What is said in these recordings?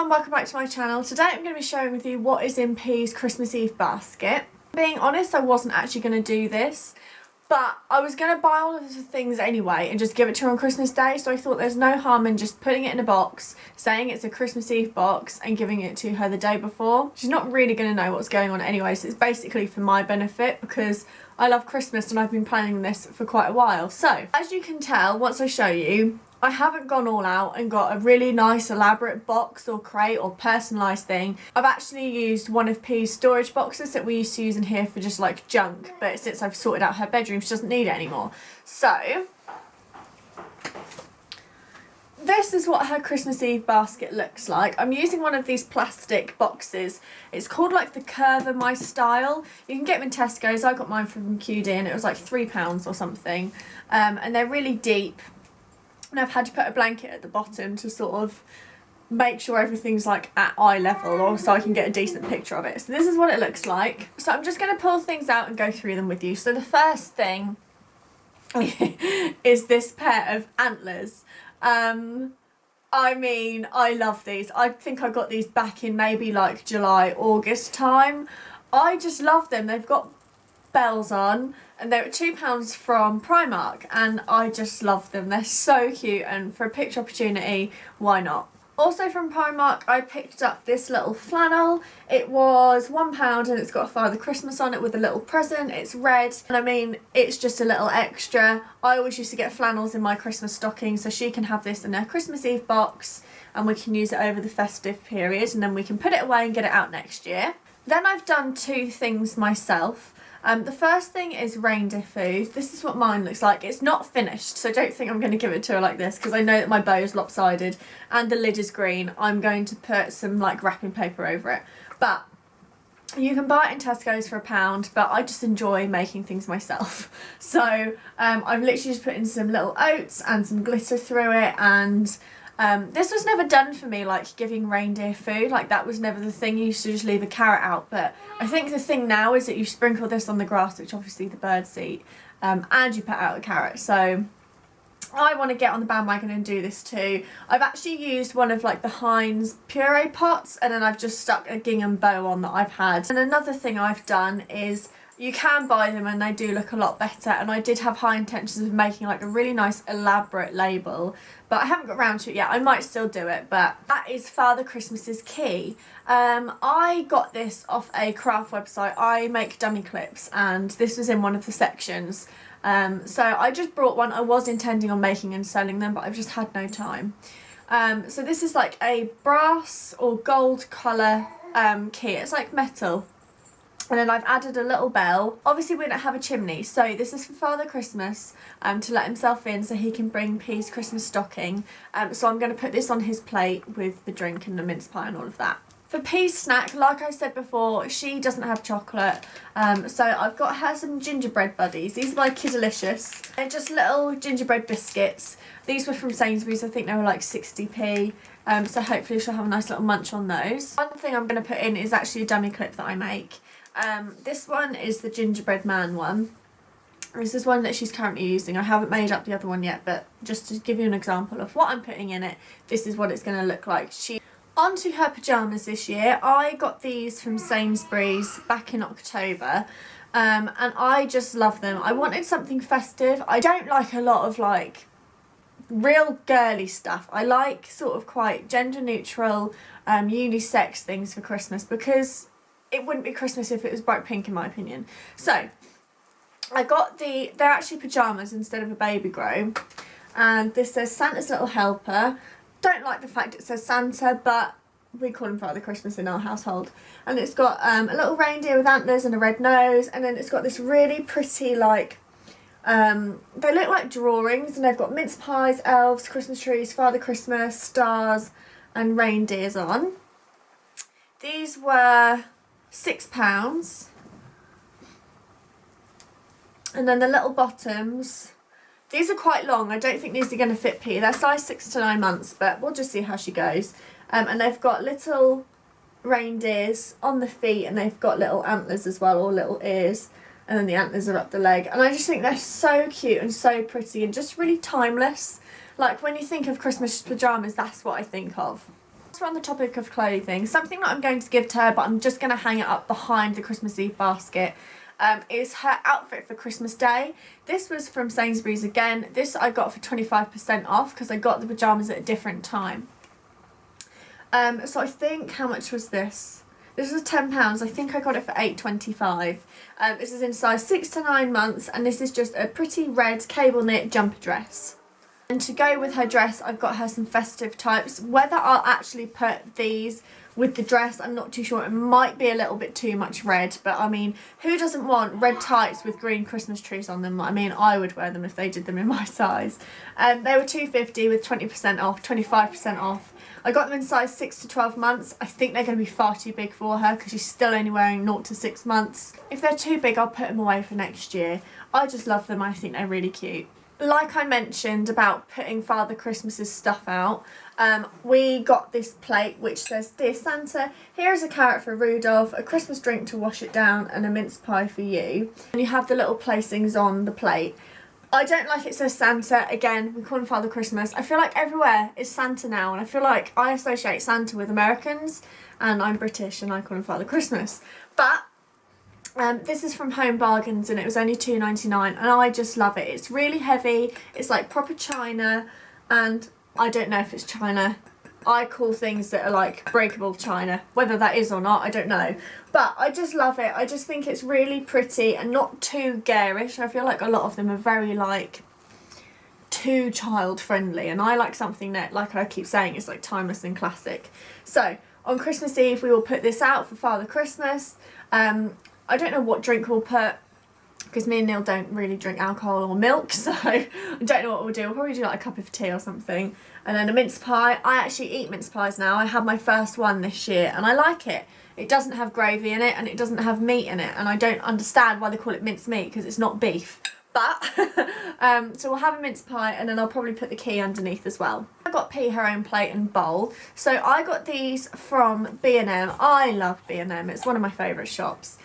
everyone, welcome back to my channel. Today I'm going to be sharing with you what is in P's Christmas Eve basket. Being honest, I wasn't actually going to do this, but I was going to buy all of the things anyway and just give it to her on Christmas Day, so I thought there's no harm in just putting it in a box, saying it's a Christmas Eve box and giving it to her the day before. She's not really going to know what's going on anyway, so it's basically for my benefit because I love Christmas and I've been planning this for quite a while. So, as you can tell, once I show you, I haven't gone all out and got a really nice elaborate box or crate or personalised thing. I've actually used one of P's storage boxes that we used to use in here for just like junk, but since I've sorted out her bedroom she doesn't need it anymore. So this is what her Christmas Eve basket looks like. I'm using one of these plastic boxes. It's called like the Curve My Style. You can get them in Tesco's. I got mine from QD and it was like £3 or something. And they're really deep. And I've had to put a blanket at the bottom to sort of make sure everything's like at eye level, or so I can get a decent picture of it. So this is what it looks like. So I'm just going to pull things out and go through them with you. So the first thing is this pair of antlers. I mean, I love these. I think I got these back in maybe like July, August time. I just love them. They've got bells on and they're at £2 from Primark and I just love them. They're so cute, and for a picture opportunity, why not? Also from Primark I picked up this little flannel. It was £1 and it's got a Father Christmas on it with a little present. It's red and I mean it's just a little extra. I always used to get flannels in my Christmas stocking, so she can have this in her Christmas Eve box and we can use it over the festive period and then we can put it away and get it out next year. Then I've done two things myself. The first thing is reindeer food. This is what mine looks like. It's not finished, so don't think I'm going to give it to her like this because I know that my bow is lopsided and the lid is green. I'm going to put some like wrapping paper over it. But you can buy it in Tesco's for £1, but I just enjoy making things myself. So I've literally just put in some little oats and some glitter through it, and this was never done for me, like giving reindeer food, like that was never the thing. You used to just leave a carrot out, but I think the thing now is that you sprinkle this on the grass, which obviously the birds eat, and you put out a carrot. So I want to get on the bandwagon and do this too. I've actually used one of like the Heinz puree pots and then I've just stuck a gingham bow on that I've had. And another thing I've done is, you can buy them and they do look a lot better, and I did have high intentions of making like a really nice elaborate label, but I haven't got around to it yet. I might still do it, but that is Father Christmas's key. I got this off a craft website. I make dummy clips and this was in one of the sections. So I just brought one. I was intending on making and selling them, but I've just had no time. So this is like a brass or gold colour key. It's like metal. And then I've added a little bell. Obviously we don't have a chimney, so this is for Father Christmas to let himself in so he can bring P's Christmas stocking. So I'm going to put this on his plate with the drink and the mince pie and all of that. For P's snack, like I said before, she doesn't have chocolate, so I've got her some gingerbread buddies. These are by Kiddelicious. They're just little gingerbread biscuits. These were from Sainsbury's. I think they were like 60p. So hopefully she'll have a nice little munch on those. One thing I'm going to put in is actually a dummy clip that I make. This one is the gingerbread man one. This is one that she's currently using. I haven't made up the other one yet, but just to give you an example of what I'm putting in it, this is what it's going to look like. On to her pyjamas this year. I got these from Sainsbury's back in October, and I just love them. I wanted something festive. I don't like a lot of like real girly stuff. I like sort of quite gender neutral, unisex things for Christmas, because it wouldn't be Christmas if it was bright pink, in my opinion. So I got they're actually pyjamas instead of a baby grow, and this says Santa's Little Helper. Don't like the fact it says Santa, but we call him Father Christmas in our household. And it's got a little reindeer with antlers and a red nose, and then it's got this really pretty like they look like drawings, and they've got mince pies, elves, Christmas trees, Father Christmas, stars and reindeers on. These were £6, and then the little bottoms, these are quite long. I don't think these are going to fit P. They're size 6 to 9 months, but we'll just see how she goes. And they've got little reindeers on the feet, and they've got little antlers as well, or little ears, and then the antlers are up the leg. And I just think they're so cute and so pretty and just really timeless. Like when you think of Christmas pyjamas, that's what I think of. So on the topic of clothing, something that I'm going to give to her, but I'm just going to hang it up behind the Christmas Eve basket, is her outfit for Christmas Day. This was from Sainsbury's again. This I got for 25% off because I got the pyjamas at a different time. So I think, how much was this? This was £10. I think I got it for £8.25. This is in size 6 to 9 months, and this is just a pretty red cable knit jumper dress. And to go with her dress, I've got her some festive types. Whether I'll actually put these with the dress, I'm not too sure. It might be a little bit too much red, but I mean, who doesn't want red tights with green Christmas trees on them? I mean, I would wear them if they did them in my size. They were £2.50 with 20% off, 25% off. I got them in size 6 to 12 months. I think they're going to be far too big for her because she's still only wearing 0 to 6 months. If they're too big, I'll put them away for next year. I just love them. I think they're really cute. Like I mentioned about putting Father Christmas's stuff out, we got this plate which says, "Dear Santa, here is a carrot for Rudolph, a Christmas drink to wash it down, and a mince pie for you." And you have the little placings on the plate. I don't like it says Santa. Again, we call him Father Christmas. I feel like everywhere is Santa now, and I feel like I associate Santa with Americans, and I'm British and I call him Father Christmas. But this is from Home Bargains and it was only £2.99, and I just love it. It's really heavy. It's like proper china, and I don't know if it's china. I call things that are like breakable china. Whether that is or not, I don't know. But I just love it. I just think it's really pretty and not too garish. I feel like a lot of them are very like too child friendly, and I like something that, like I keep saying, is like timeless and classic. So on Christmas Eve we will put this out for Father Christmas. I don't know what drink we'll put because me and Neil don't really drink alcohol or milk, so I don't know what we'll do. We'll probably do like a cup of tea or something. And then a mince pie. I actually eat mince pies now. I had my first one this year and I like it. It doesn't have gravy in it and it doesn't have meat in it, and I don't understand why they call it mince meat because it's not beef. But, so we'll have a mince pie, and then I'll probably put the key underneath as well. I got P her own plate and bowl. So I got these from B&M. I love B&M. It's one of my favourite shops.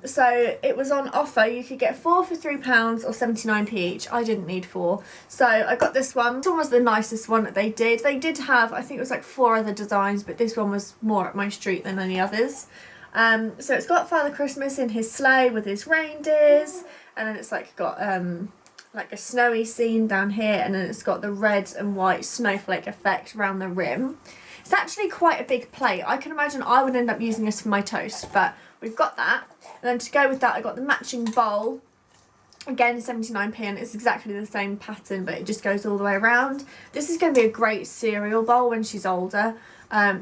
So it was on offer. You could get 4 for £3 or 79p each. I didn't need 4. So I got this one. This one was the nicest one that they did. They did have, I think it was like 4 other designs, but this one was more up my street than any others. So it's got Father Christmas in his sleigh with his reindeers, and then it's like got like a snowy scene down here, and then it's got the red and white snowflake effect around the rim. It's actually quite a big plate. I can imagine I would end up using this for my toast, but we've got that. And then to go with that, I got the matching bowl. Again, 79p, and it's exactly the same pattern, but it just goes all the way around. This is going to be a great cereal bowl when she's older.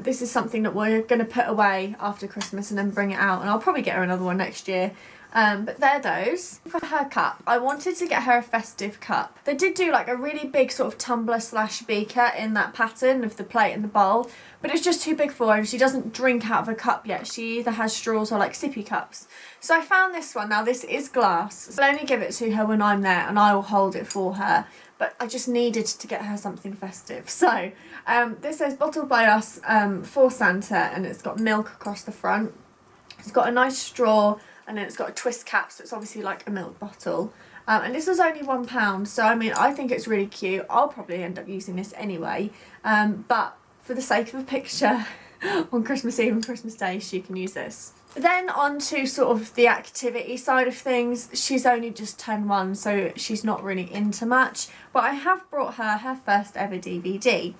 This is something that we're going to put away after Christmas and then bring it out, and I'll probably get her another one next year. But they're those. For her cup, I wanted to get her a festive cup. They did do like a really big sort of tumbler / beaker in that pattern of the plate and the bowl, but it's just too big for her and she doesn't drink out of a cup yet. She either has straws or like sippy cups. So I found this one. Now this is glass, so I'll only give it to her when I'm there and I will hold it for her. But I just needed to get her something festive. So this says bottled by us for Santa, and it's got milk across the front. It's got a nice straw, and then it's got a twist cap, so it's obviously like a milk bottle. And this was only £1, so I mean, I think it's really cute. I'll probably end up using this anyway. But for the sake of a picture on Christmas Eve and Christmas Day, she can use this. Then on to sort of the activity side of things. She's only just turned 1, so she's not really into much. But I have brought her first ever DVD.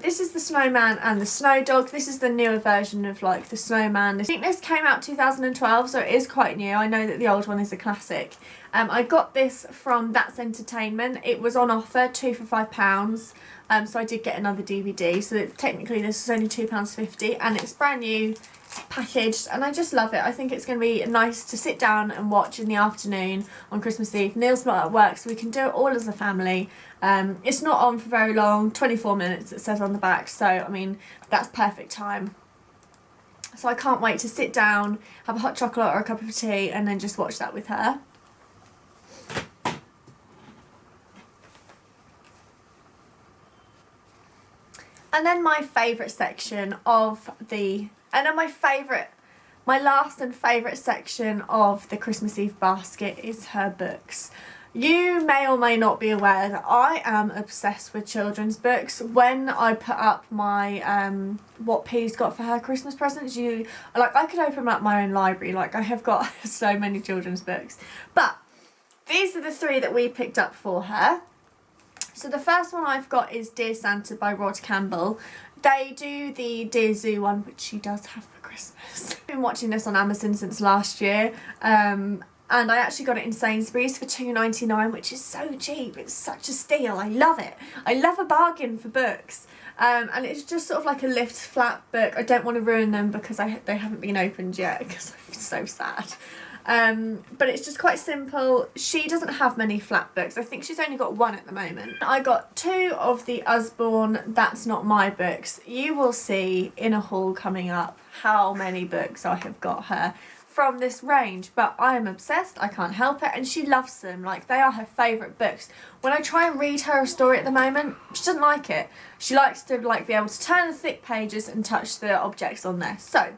This is the Snowman and the Snow Dog. This is the newer version of like the Snowman. I think this came out 2012, so it is quite new. I know that the old one is a classic. I got this from That's Entertainment. It was on offer, 2 for £5. So I did get another DVD. So technically this is only £2.50, and it's brand new, packaged, and I just love it. I think it's going to be nice to sit down and watch in the afternoon on Christmas Eve. Neil's not at work, so we can do it all as a family. It's not on for very long, 24 minutes it says on the back, so I mean that's perfect time. So I can't wait to sit down, have a hot chocolate or a cup of tea, and then just watch that with her. And then my favourite section of the, my last and favourite section of the Christmas Eve basket is her books. You may or may not be aware that I am obsessed with children's books. When I put up my what P's got for her Christmas presents, I could open up my own library. Like, I have got so many children's books. But these are the 3 that we picked up for her. So the first one I've got is Dear Santa by Rod Campbell. They do the Dear Zoo one, which she does have for Christmas. I've been watching this on Amazon since last year. And I actually got it in Sainsbury's for £2.99, which is so cheap. It's such a steal. I love it. I love a bargain for books. And it's just sort of like a lift flat book. I don't want to ruin them because they haven't been opened yet because I'm so sad. But it's just quite simple. She doesn't have many flat books. I think she's only got 1 at the moment. I got 2 of the Usborne That's Not My books. You will see in a haul coming up how many books I have got her from this range, but I am obsessed. I can't help it, and she loves them. Like, they are her favourite books. When I try and read her a story at the moment, she doesn't like it. She likes to be able to turn the thick pages and touch the objects on there. So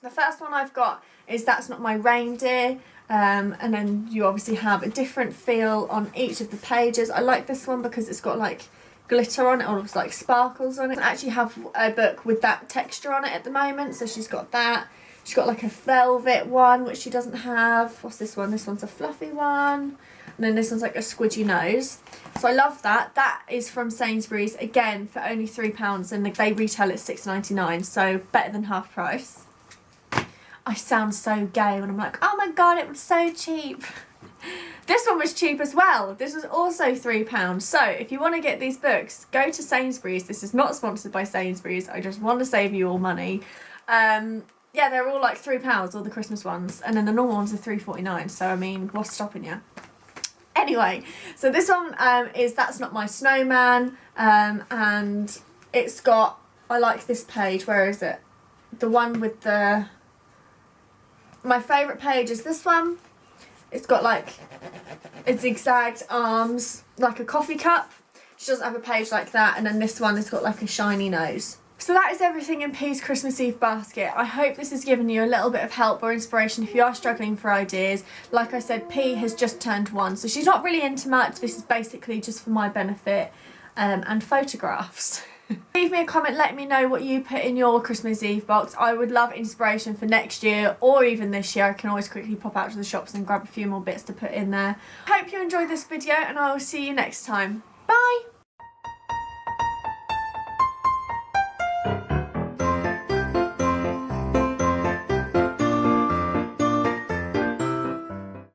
the first one I've got is That's Not My Reindeer, and then you obviously have a different feel on each of the pages. I like this one because it's got like glitter on it, or like sparkles on it. I actually have a book with that texture on it at the moment, so she's got that. She's got like a velvet one, which she doesn't have. What's this one? This one's a fluffy one. And then this one's like a squidgy nose. So I love that. That is from Sainsbury's, again, for only £3, and they retail at £6.99, so better than half price. I sound so gay when I'm like, oh my god, it was so cheap. This one was cheap as well. This was also £3. So if you want to get these books, go to Sainsbury's. This is not sponsored by Sainsbury's. I just want to save you all money. Yeah, they're all like £3, all the Christmas ones, and then the normal ones are £3.49, so I mean, what's stopping you? Anyway, so this one is That's Not My Snowman, and it's got, I like this page, where is it? The one with my favourite page is this one. It's got like a zigzagged arms, like a coffee cup. She doesn't have a page like that, and then this one has got like a shiny nose. So that is everything in P's Christmas Eve basket. I hope this has given you a little bit of help or inspiration if you are struggling for ideas. Like I said, P has just turned 1, so she's not really into much. This is basically just for my benefit and photographs. Leave me a comment, let me know what you put in your Christmas Eve box. I would love inspiration for next year or even this year. I can always quickly pop out to the shops and grab a few more bits to put in there. Hope you enjoyed this video, and I will see you next time. Bye!